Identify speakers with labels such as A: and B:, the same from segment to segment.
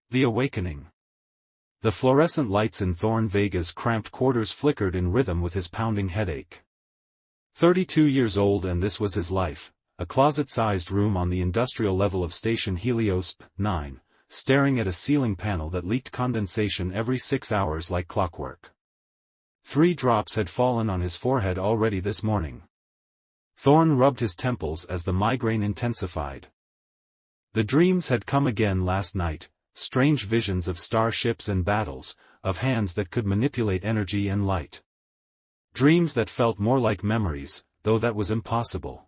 A: The Awakening. The fluorescent lights in Thorn Vega's cramped quarters flickered in rhythm with his pounding headache. 32 years old, and this was his life, a closet-sized room on the industrial level of Station Helios 9, staring at a ceiling panel that leaked condensation every 6 hours like clockwork. 3 drops had fallen on his forehead already this morning. Thorn rubbed his temples as the migraine intensified. The dreams had come again last night, strange visions of starships and battles, of hands that could manipulate energy and light. Dreams that felt more like memories, though that was impossible.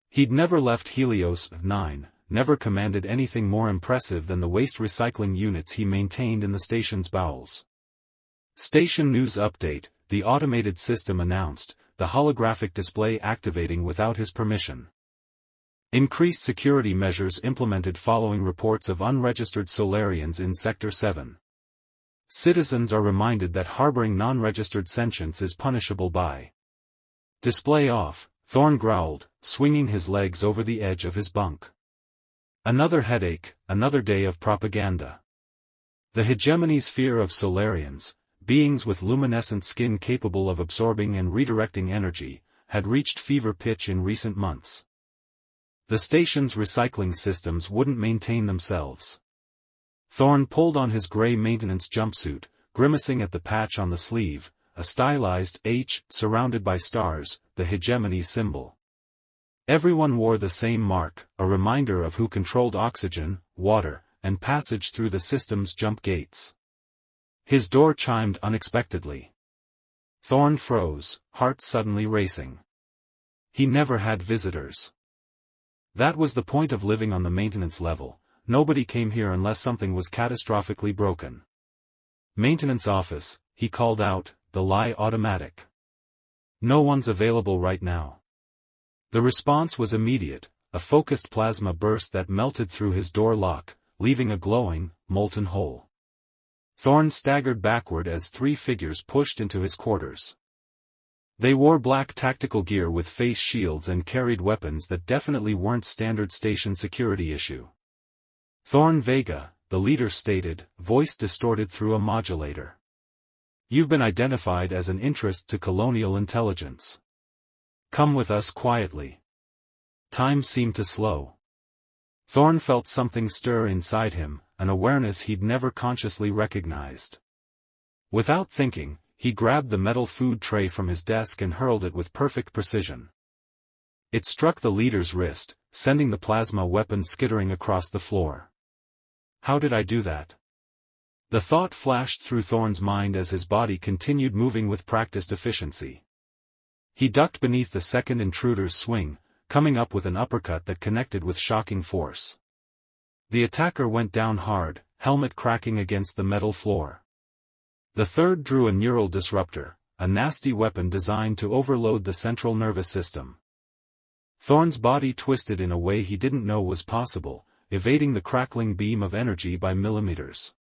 A: He'd never left Helios 9, never commanded anything more impressive than the waste recycling units he maintained in the station's bowels. Station news update, the automated system announced, the holographic display activating without his permission. Increased security measures implemented following reports of unregistered Solarians in Sector 7. Citizens are reminded that harboring non-registered sentience is punishable by. Display off, Thorn growled, swinging his legs over the edge of his bunk. Another headache, another day of propaganda. The hegemony's fear of Solarians, beings with luminescent skin capable of absorbing and redirecting energy, had reached fever pitch in recent months. The station's recycling systems wouldn't maintain themselves. Thorn pulled on his gray maintenance jumpsuit, grimacing at the patch on the sleeve, a stylized H surrounded by stars, the hegemony symbol. Everyone wore the same mark, a reminder of who controlled oxygen, water, and passage through the system's jump gates. His door chimed unexpectedly. Thorn froze, heart suddenly racing. He never had visitors. That was the point of living on the maintenance level. Nobody came here unless something was catastrophically broken. Maintenance office, he called out, the lie automatic. No one's available right now. The response was immediate, a focused plasma burst that melted through his door lock, leaving a glowing, molten hole. Thorn staggered backward as 3 figures pushed into his quarters. They wore black tactical gear with face shields and carried weapons that definitely weren't standard station security issue. Thorn Vega, the leader stated, voice distorted through a modulator. You've been identified as an interest to colonial intelligence. Come with us quietly. Time seemed to slow. Thorn felt something stir inside him, an awareness he'd never consciously recognized. Without thinking, he grabbed the metal food tray from his desk and hurled it with perfect precision. It struck the leader's wrist, sending the plasma weapon skittering across the floor. How did I do that? The thought flashed through Thorn's mind as his body continued moving with practiced efficiency. He ducked beneath the second intruder's swing, coming up with an uppercut that connected with shocking force. The attacker went down hard, helmet cracking against the metal floor. The third drew a neural disruptor, a nasty weapon designed to overload the central nervous system. Thorn's body twisted in a way he didn't know was possible, evading the crackling beam of energy by millimeters.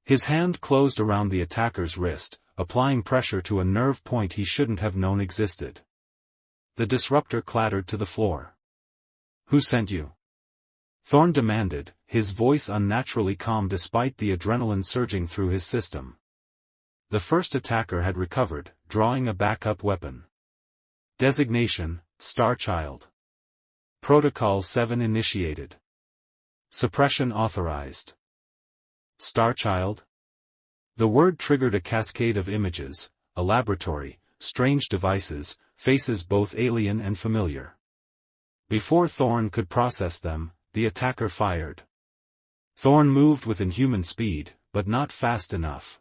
A: His hand closed around the attacker's wrist, applying pressure to a nerve point he shouldn't have known existed. The disruptor clattered to the floor. Who sent you? Thorn demanded, his voice unnaturally calm despite the adrenaline surging through his system. The first attacker had recovered, drawing a backup weapon. Designation, Starchild. Protocol 7 initiated. Suppression authorized. Starchild? The word triggered a cascade of images, a laboratory, strange devices, faces both alien and familiar. Before Thorn could process them, the attacker fired. Thorn moved with inhuman speed, but not fast enough.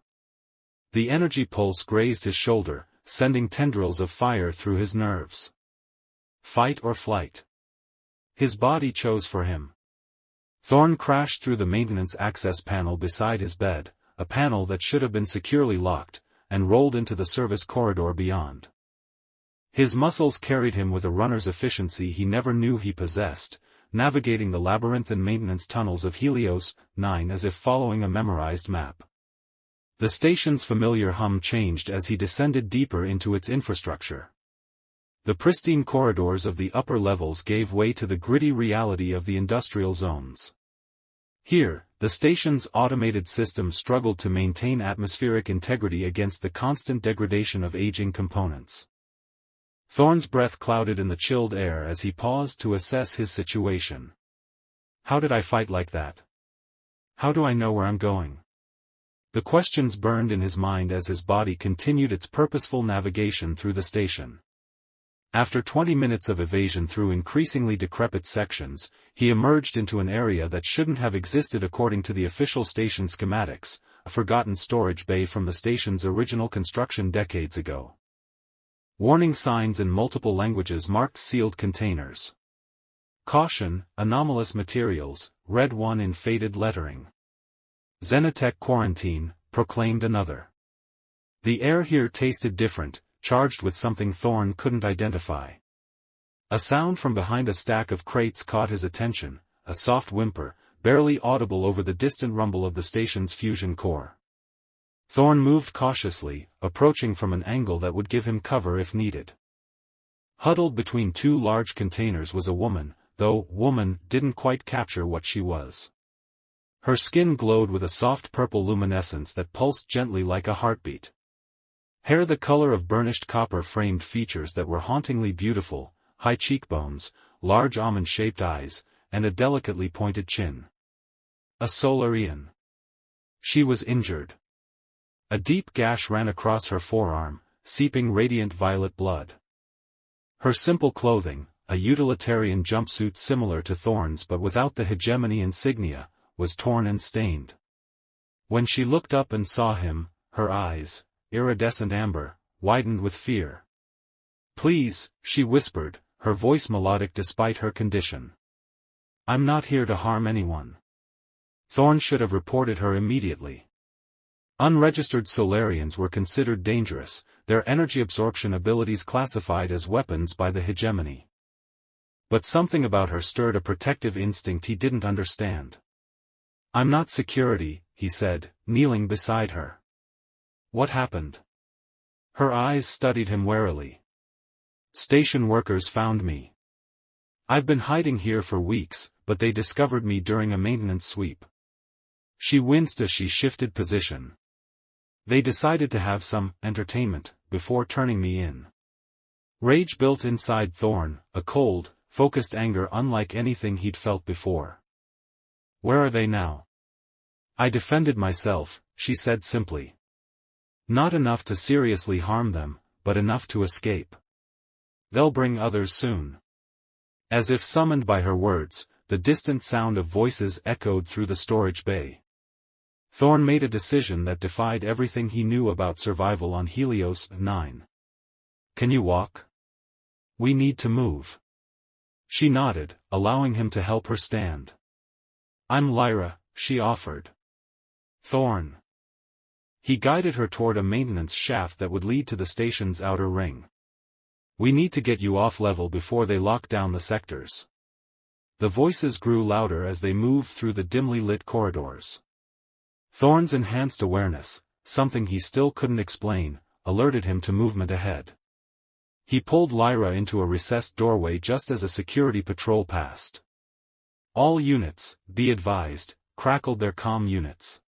A: The energy pulse grazed his shoulder, sending tendrils of fire through his nerves. Fight or flight? His body chose for him. Thorn crashed through the maintenance access panel beside his bed, a panel that should have been securely locked, and rolled into the service corridor beyond. His muscles carried him with a runner's efficiency he never knew he possessed, navigating the labyrinthine maintenance tunnels of Helios 9 as if following a memorized map. The station's familiar hum changed as he descended deeper into its infrastructure. The pristine corridors of the upper levels gave way to the gritty reality of the industrial zones. Here, the station's automated system struggled to maintain atmospheric integrity against the constant degradation of aging components. Thorne's breath clouded in the chilled air as he paused to assess his situation. How did I fight like that? How do I know where I'm going? The questions burned in his mind as his body continued its purposeful navigation through the station. After 20 minutes of evasion through increasingly decrepit sections, he emerged into an area that shouldn't have existed according to the official station schematics, a forgotten storage bay from the station's original construction decades ago. Warning signs in multiple languages marked sealed containers. Caution, anomalous materials, read one in faded lettering. Xenotech quarantine, proclaimed another. The air here tasted different, charged with something Thorne couldn't identify. A sound from behind a stack of crates caught his attention, a soft whimper, barely audible over the distant rumble of the station's fusion core. Thorne moved cautiously, approaching from an angle that would give him cover if needed. Huddled between two large containers was a woman, though "woman" didn't quite capture what she was. Her skin glowed with a soft purple luminescence that pulsed gently like a heartbeat. Hair the color of burnished copper framed features that were hauntingly beautiful, high cheekbones, large almond-shaped eyes, and a delicately pointed chin. A Solarian. She was injured. A deep gash ran across her forearm, seeping radiant violet blood. Her simple clothing, a utilitarian jumpsuit similar to Thorne's but without the hegemony insignia, was torn and stained. When she looked up and saw him, her eyes, iridescent amber, widened with fear. "Please," she whispered, her voice melodic despite her condition. "I'm not here to harm anyone." Thorne should have reported her immediately. Unregistered Solarians were considered dangerous, their energy absorption abilities classified as weapons by the hegemony. But something about her stirred a protective instinct he didn't understand. "I'm not security," he said, kneeling beside her. "What happened?" Her eyes studied him warily. "Station workers found me. I've been hiding here for weeks, but they discovered me during a maintenance sweep." She winced as she shifted position. "They decided to have some entertainment before turning me in." Rage built inside Thorne, a cold, focused anger unlike anything he'd felt before. "Where are they now?" "I defended myself," she said simply. "Not enough to seriously harm them, but enough to escape. They'll bring others soon." As if summoned by her words, the distant sound of voices echoed through the storage bay. Thorne made a decision that defied everything he knew about survival on Helios 9. "Can you walk? We need to move." She nodded, allowing him to help her stand. "I'm Lyra," she offered. "Thorne." He guided her toward a maintenance shaft that would lead to the station's outer ring. "We need to get you off level before they lock down the sectors." The voices grew louder as they moved through the dimly lit corridors. Thorne's enhanced awareness, something he still couldn't explain, alerted him to movement ahead. He pulled Lyra into a recessed doorway just as a security patrol passed. "All units, be advised," crackled their comm units.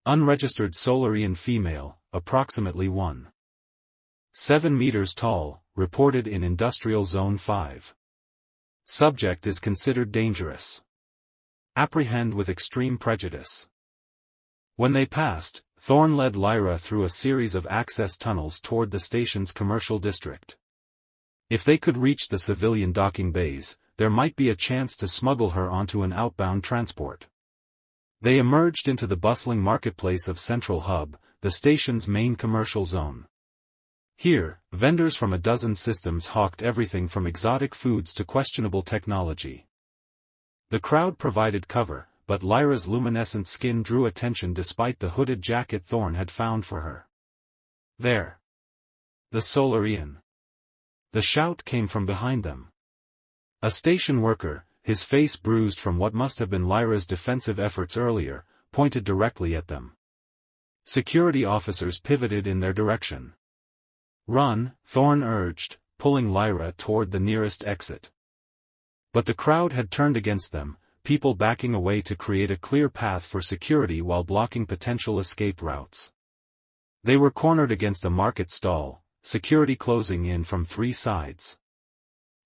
A: "Unregistered Solarian female, approximately 1.7 meters tall, reported in Industrial Zone 5. Subject is considered dangerous. Apprehend with extreme prejudice." When they passed, Thorne led Lyra through a series of access tunnels toward the station's commercial district. If they could reach the civilian docking bays, there might be a chance to smuggle her onto an outbound transport. They emerged into the bustling marketplace of Central Hub, the station's main commercial zone. Here, vendors from a dozen systems hawked everything from exotic foods to questionable technology. The crowd provided cover, but Lyra's luminescent skin drew attention despite the hooded jacket Thorne had found for her. "There! The Solarian!" The shout came from behind them. A station worker, his face bruised from what must have been Lyra's defensive efforts earlier, pointed directly at them. Security officers pivoted in their direction. "Run," Thorne urged, pulling Lyra toward the nearest exit. But the crowd had turned against them, people backing away to create a clear path for security while blocking potential escape routes. They were cornered against a market stall, security closing in from 3 sides.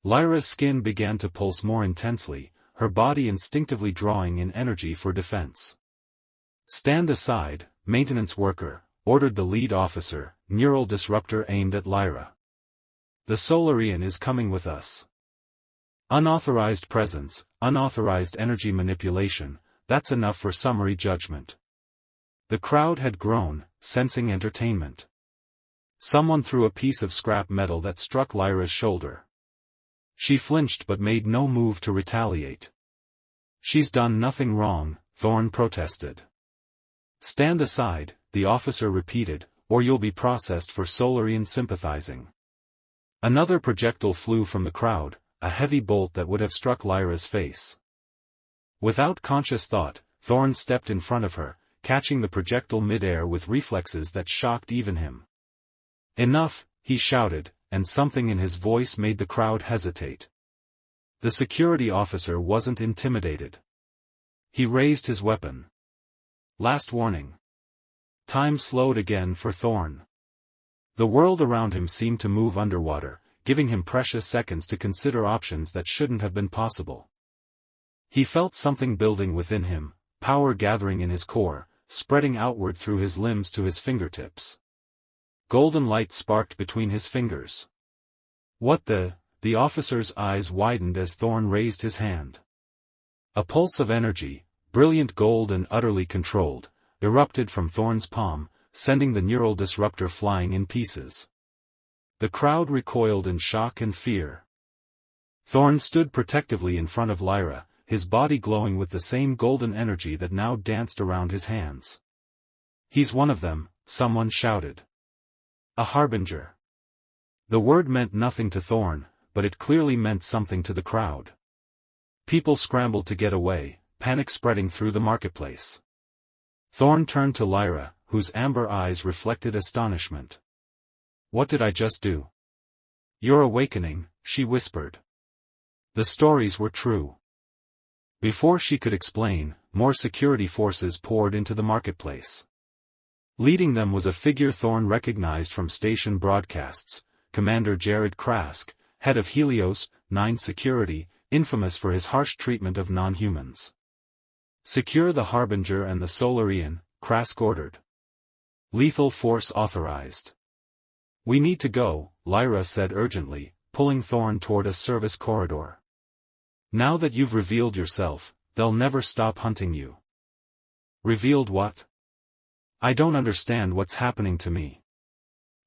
A: Lyra's skin began to pulse more intensely, her body instinctively drawing in energy for defense. "Stand aside, maintenance worker," ordered the lead officer, neural disruptor aimed at Lyra. "The Solarian is coming with us." Unauthorized presence, unauthorized energy manipulation, that's enough for summary judgment. The crowd had grown, sensing entertainment. Someone threw a piece of scrap metal that struck Lyra's shoulder. She flinched but made no move to retaliate. "She's done nothing wrong," Thorn protested. "Stand aside," the officer repeated, "or you'll be processed for Solarian sympathizing." Another projectile flew from the crowd, a heavy bolt that would have struck Lyra's face. Without conscious thought, Thorn stepped in front of her, catching the projectile mid-air with reflexes that shocked even him. "Enough," he shouted, and something in his voice made the crowd hesitate. The security officer wasn't intimidated. He raised his weapon. Last warning. Time slowed again for Thorn. The world around him seemed to move underwater, giving him precious seconds to consider options that shouldn't have been possible. He felt something building within him, power gathering in his core, spreading outward through his limbs to his fingertips. Golden light sparked between his fingers. "What the officer's eyes widened as Thorn raised his hand. A pulse of energy, brilliant gold and utterly controlled, erupted from Thorn's palm, sending the neural disruptor flying in pieces. The crowd recoiled in shock and fear. Thorn stood protectively in front of Lyra, his body glowing with the same golden energy that now danced around his hands. "He's one of them," someone shouted. "A harbinger." The word meant nothing to Thorn, but it clearly meant something to the crowd. People scrambled to get away, panic spreading through the marketplace. Thorn turned to Lyra, whose amber eyes reflected astonishment. "What did I just do?" "You're awakening," she whispered. The stories were true. Before she could explain, more security forces poured into the marketplace. Leading them was a figure Thorn recognized from station broadcasts, Commander Jared Krask, head of Helios 9 Security, infamous for his harsh treatment of non-humans. "Secure the Harbinger and the Solarian," Krask ordered. "Lethal force authorized." "We need to go," Lyra said urgently, pulling Thorn toward a service corridor. "Now that you've revealed yourself, they'll never stop hunting you." "Revealed what? I don't understand what's happening to me."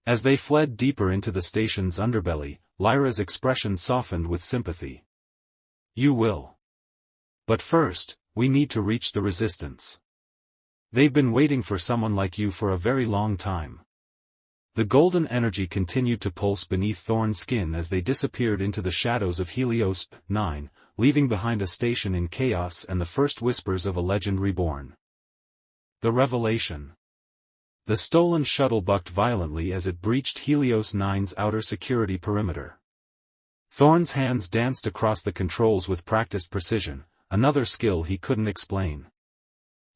A: As they fled deeper into the station's underbelly, Lyra's expression softened with sympathy. "You will. But first, we need to reach the resistance. They've been waiting for someone like you for a very long time." The golden energy continued to pulse beneath Thorn's skin as they disappeared into the shadows of Helios 9, leaving behind a station in chaos and the first whispers of a legend reborn. The revelation. The stolen shuttle bucked violently as it breached Helios 9's outer security perimeter. Thorn's hands danced across the controls with practiced precision, another skill he couldn't explain.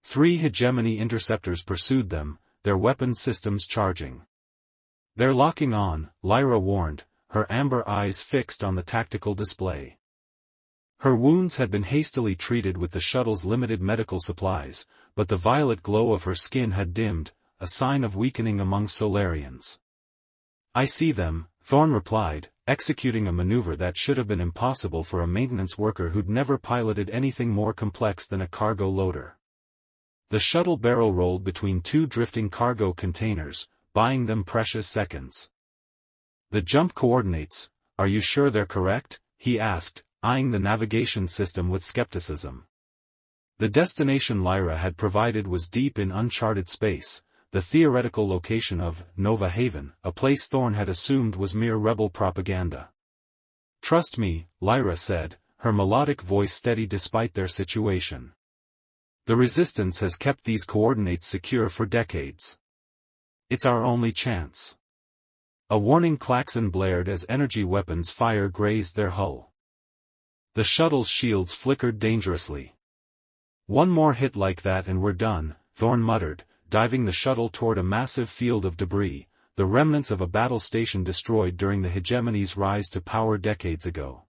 A: 3 hegemony interceptors pursued them, their weapon systems charging. "They're locking on," Lyra warned, her amber eyes fixed on the tactical display. Her wounds had been hastily treated with the shuttle's limited medical supplies, but the violet glow of her skin had dimmed, a sign of weakening among Solarians. "I see them," Thorn replied, executing a maneuver that should have been impossible for a maintenance worker who'd never piloted anything more complex than a cargo loader. The shuttle barrel rolled between 2 drifting cargo containers, buying them precious seconds. "The jump coordinates, are you sure they're correct?" he asked, eyeing the navigation system with skepticism. The destination Lyra had provided was deep in uncharted space, the theoretical location of Nova Haven, a place Thorn had assumed was mere rebel propaganda. "Trust me," Lyra said, her melodic voice steady despite their situation. "The Resistance has kept these coordinates secure for decades. It's our only chance." A warning klaxon blared as energy weapons fire grazed their hull. The shuttle's shields flickered dangerously. One more hit like that and we're done, Thorn muttered, diving the shuttle toward a massive field of debris, the remnants of a battle station destroyed during the hegemony's rise to power decades ago.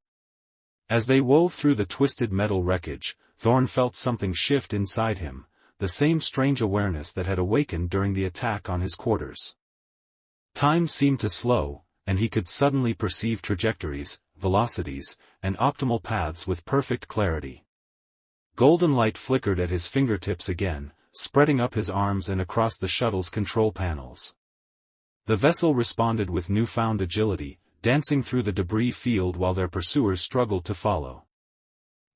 A: As they wove through the twisted metal wreckage, Thorn felt something shift inside him, the same strange awareness that had awakened during the attack on his quarters. Time seemed to slow, and he could suddenly perceive trajectories, velocities, and optimal paths with perfect clarity. Golden light flickered at his fingertips again, spreading up his arms and across the shuttle's control panels. The vessel responded with newfound agility, dancing through the debris field while their pursuers struggled to follow.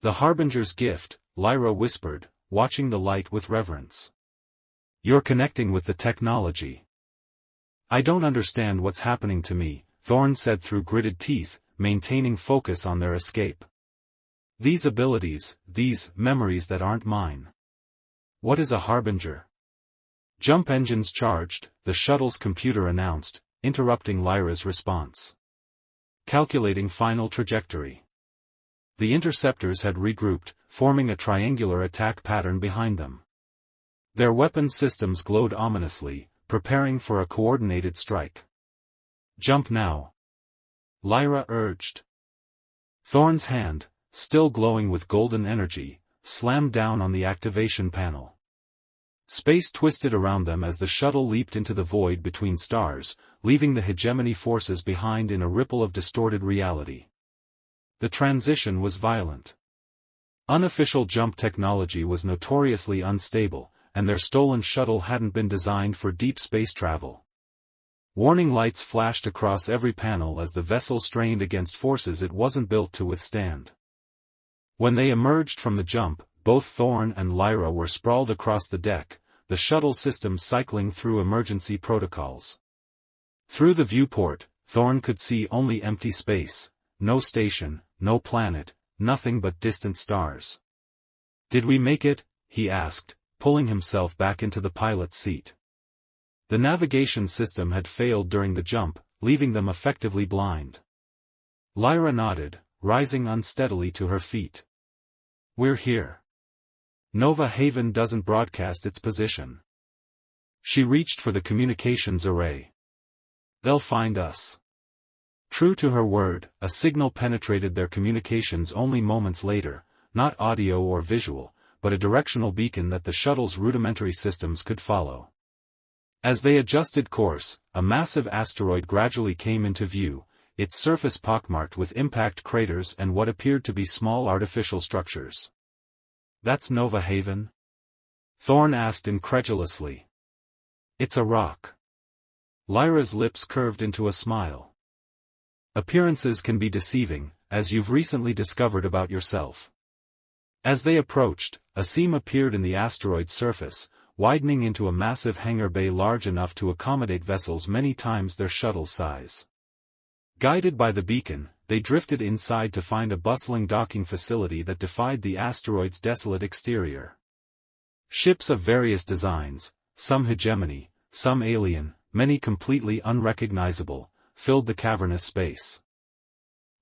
A: "The Harbinger's gift," Lyra whispered, watching the light with reverence. "You're connecting with the technology." "I don't understand what's happening to me," Thorn said through gritted teeth, maintaining focus on their escape. "These abilities, these memories that aren't mine. What is a Harbinger?" "Jump engines charged," the shuttle's computer announced, interrupting Lyra's response. "Calculating final trajectory." The interceptors had regrouped, forming a triangular attack pattern behind them. Their weapon systems glowed ominously, preparing for a coordinated strike. "Jump now," Lyra urged. Thorn's hand, still glowing with golden energy, slammed down on the activation panel. Space twisted around them as the shuttle leaped into the void between stars, leaving the hegemony forces behind in a ripple of distorted reality. The transition was violent. Unofficial jump technology was notoriously unstable, and their stolen shuttle hadn't been designed for deep space travel. Warning lights flashed across every panel as the vessel strained against forces it wasn't built to withstand. When they emerged from the jump, both Thorn and Lyra were sprawled across the deck, the shuttle system cycling through emergency protocols. Through the viewport, Thorn could see only empty space, no station, no planet, nothing but distant stars. "Did we make it?" he asked, pulling himself back into the pilot's seat. The navigation system had failed during the jump, leaving them effectively blind. Lyra nodded, rising unsteadily to her feet. "We're here. Nova Haven doesn't broadcast its position." She reached for the communications array. "They'll find us." True to her word, a signal penetrated their communications only moments later, not audio or visual, but a directional beacon that the shuttle's rudimentary systems could follow. As they adjusted course, a massive asteroid gradually came into view, its surface pockmarked with impact craters and what appeared to be small artificial structures. "That's Nova Haven?" Thorn asked incredulously. "It's a rock." Lyra's lips curved into a smile. "Appearances can be deceiving, as you've recently discovered about yourself." As they approached, a seam appeared in the asteroid's surface, widening into a massive hangar bay large enough to accommodate vessels many times their shuttle size. Guided by the beacon, they drifted inside to find a bustling docking facility that defied the asteroid's desolate exterior. Ships of various designs, some hegemony, some alien, many completely unrecognizable, filled the cavernous space.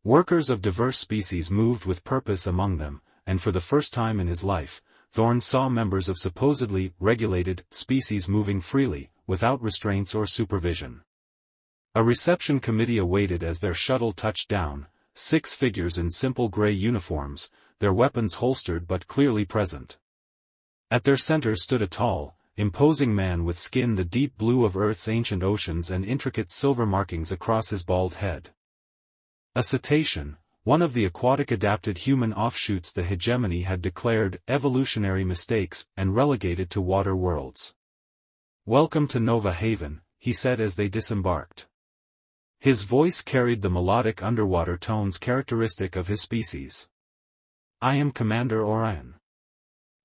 A: Workers of diverse species moved with purpose among them, and for the first time in his life, Thorn saw members of supposedly regulated species moving freely, without restraints or supervision. A reception committee awaited as their shuttle touched down, 6 figures in simple gray uniforms, their weapons holstered but clearly present. At their center stood a tall, imposing man with skin the deep blue of Earth's ancient oceans and intricate silver markings across his bald head. A cetacean, one of the aquatic adapted human offshoots the hegemony had declared evolutionary mistakes and relegated to water worlds. "Welcome to Nova Haven," he said as they disembarked. His voice carried the melodic underwater tones characteristic of his species. "I am Commander Orion.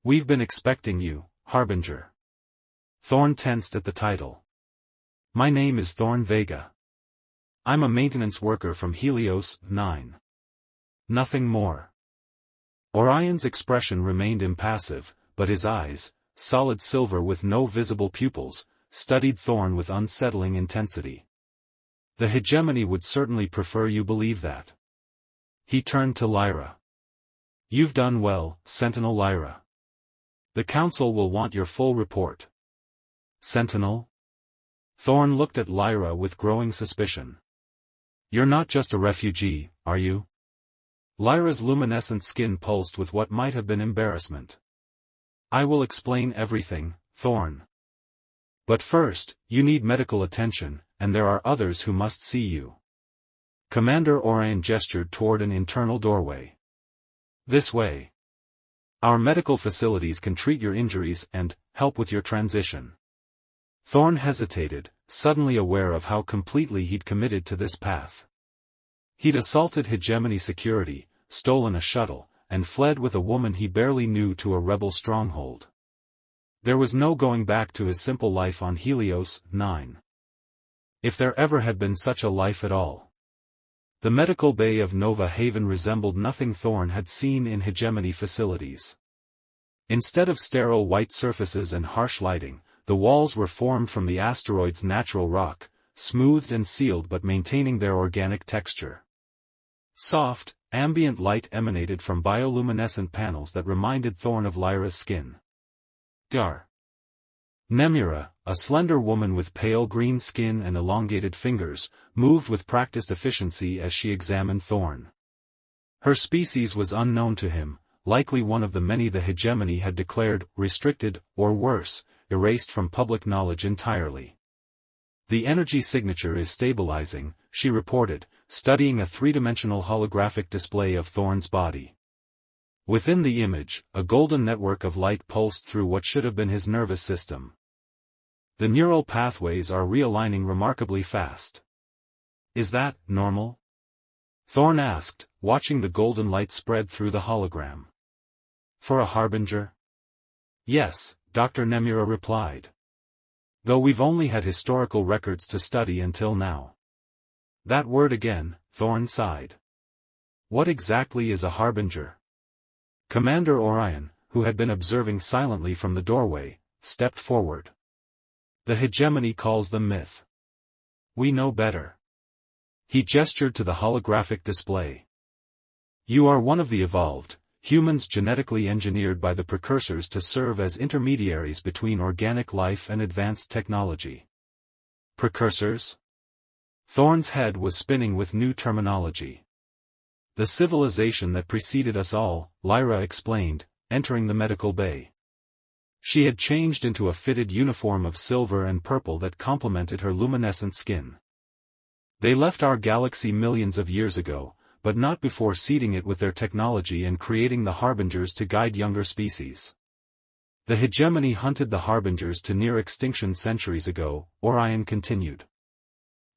A: We've been expecting you, Harbinger." Thorn tensed at the title. "My name is Thorn Vega. I'm a maintenance worker from Helios 9. Nothing more." Orion's expression remained impassive, but his eyes, solid silver with no visible pupils, studied Thorn with unsettling intensity. "The hegemony would certainly prefer you believe that." He turned to Lyra. "You've done well, Sentinel Lyra. The Council will want your full report. Sentinel? Thorn looked at Lyra with growing suspicion. You're not just a refugee, are you? Lyra's luminescent skin pulsed with what might have been embarrassment. I will explain everything, Thorn. But first, you need medical attention, and there are others who must see you. Commander Orion gestured toward an internal doorway. This way. Our medical facilities can treat your injuries and help with your transition. Thorn hesitated, suddenly aware of how completely he'd committed to this path. He'd assaulted Hegemony security, stolen a shuttle, and fled with a woman he barely knew to a rebel stronghold. There was no going back to his simple life on Helios 9. If there ever had been such a life at all. The medical bay of Nova Haven resembled nothing Thorn had seen in Hegemony facilities. Instead of sterile white surfaces and harsh lighting, the walls were formed from the asteroid's natural rock, smoothed and sealed but maintaining their organic texture. Soft, ambient light emanated from bioluminescent panels that reminded Thorn of Lyra's skin. Dar. Nemura, a slender woman with pale green skin and elongated fingers, moved with practiced efficiency as she examined Thorn. Her species was unknown to him, likely one of the many the Hegemony had declared restricted, or worse, erased from public knowledge entirely. The energy signature is stabilizing, she reported, studying a three-dimensional holographic display of Thorn's body. Within the image, a golden network of light pulsed through what should have been his nervous system. The neural pathways are realigning remarkably fast. Is that normal? Thorn asked, watching the golden light spread through the hologram. For a harbinger? Yes, Dr. Nemura replied. Though we've only had historical records to study until now. That word again, Thorn sighed. What exactly is a harbinger? Commander Orion, who had been observing silently from the doorway, stepped forward. The Hegemony calls them myth. We know better. He gestured to the holographic display. You are one of the evolved, humans genetically engineered by the precursors to serve as intermediaries between organic life and advanced technology. Precursors? Thorn's head was spinning with new terminology. The civilization that preceded us all, Lyra explained, entering the medical bay. She had changed into a fitted uniform of silver and purple that complemented her luminescent skin. They left our galaxy millions of years ago, but not before seeding it with their technology and creating the harbingers to guide younger species. The Hegemony hunted the harbingers to near extinction centuries ago, Orion continued.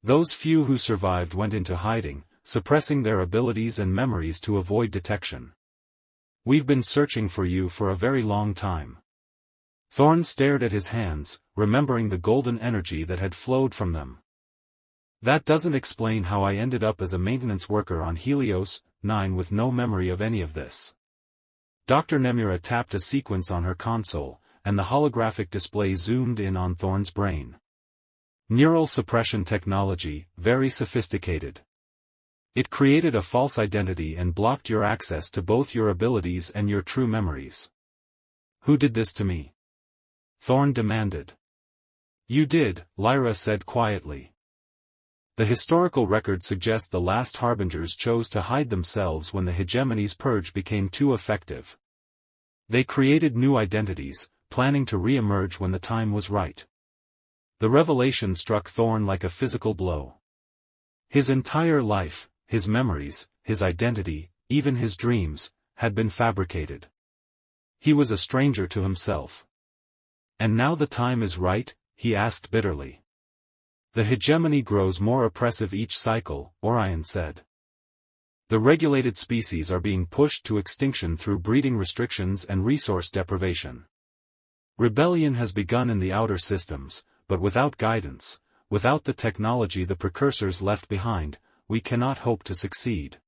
A: Those few who survived went into hiding, suppressing their abilities and memories to avoid detection. We've been searching for you for a very long time. Thorn stared at his hands, remembering the golden energy that had flowed from them. That doesn't explain how I ended up as a maintenance worker on Helios 9 with no memory of any of this. Dr. Nemura tapped a sequence on her console, and the holographic display zoomed in on Thorn's brain. Neural suppression technology, very sophisticated. It created a false identity and blocked your access to both your abilities and your true memories. Who did this to me? Thorn demanded. You did, Lyra said quietly. The historical records suggest the last harbingers chose to hide themselves when the Hegemony's purge became too effective. They created new identities, planning to re-emerge when the time was right. The revelation struck Thorn like a physical blow. His entire life, his memories, his identity, even his dreams, had been fabricated. He was a stranger to himself. And now the time is right, he asked bitterly. The Hegemony grows more oppressive each cycle, Orion said. The regulated species are being pushed to extinction through breeding restrictions and resource deprivation. Rebellion has begun in the outer systems, but without guidance, without the technology the precursors left behind, we cannot hope to succeed.